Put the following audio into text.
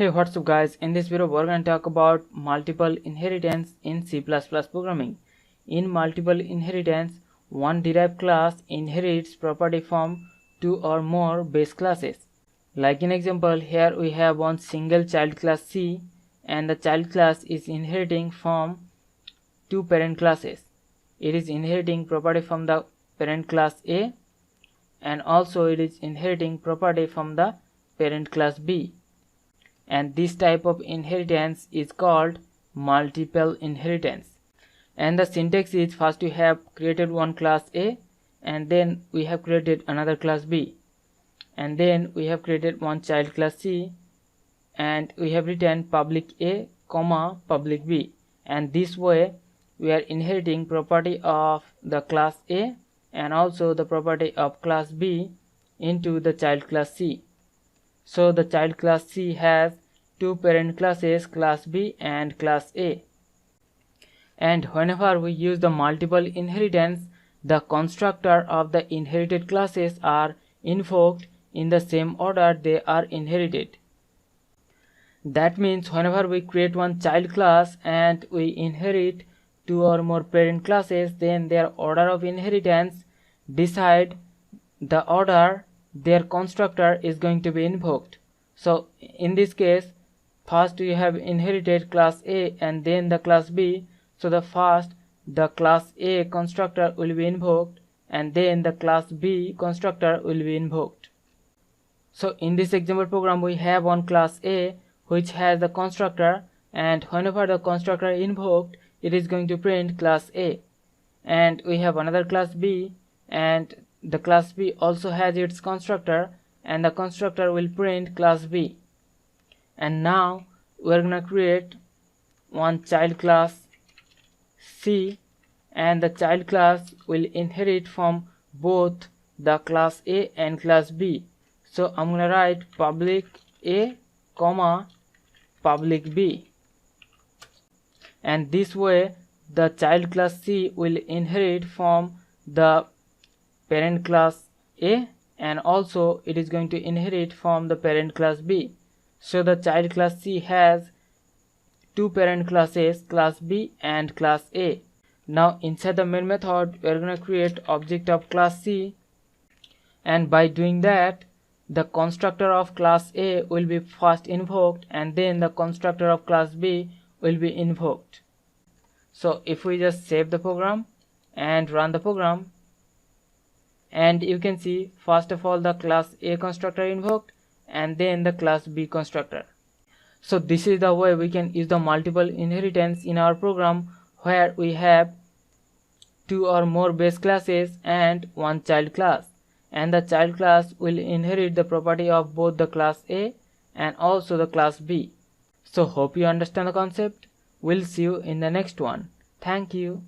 Hey, what's up guys? In this video we're going to talk about multiple inheritance in C++ programming. In multiple inheritance, one derived class inherits property from two or more base classes. Like in example, here we have one single child class C and the child class is inheriting from two parent classes. It is inheriting property from the parent class A and also it is inheriting property from the parent class B. And this type of inheritance is called multiple inheritance. And the syntax is, first we have created one class A and then we have created another class B, and then we have created one child class C and we have written public A comma public B, and this way we are inheriting property of the class A and also the property of class B into the child class C. So the child class C has two parent classes, class B and class A. And whenever we use the multiple inheritance, the constructor of the inherited classes are invoked in the same order they are inherited. That means whenever we create one child class and we inherit two or more parent classes, then their order of inheritance decide the order their constructor is going to be invoked. So in this case, first we have inherited class A and then the class B, so the class A constructor will be invoked and then the class B constructor will be invoked. So in this example program we have one class A which has the constructor, and whenever the constructor is invoked, it is going to print class A. And we have another class B and the class B also has its constructor and the constructor will print class B. And now we are going to create one child class C and the child class will inherit from both the class A and class B. So I'm going to write public A comma public B, and this way the child class C will inherit from the parent class A and also it is going to inherit from the parent class B. So the child class C has two parent classes, class B and class A. Now inside the main method we are going to create object of class C, and by doing that the constructor of class A will be first invoked and then the constructor of class B will be invoked. So if we just save the program and run the program, and you can see first of all the class A constructor invoked and then the class B constructor. So this is the way we can use the multiple inheritance in our program, where we have two or more base classes and one child class, and the child class will inherit the property of both the class A and also the class B. So hope you understand the concept. We'll see you in the next one. Thank you.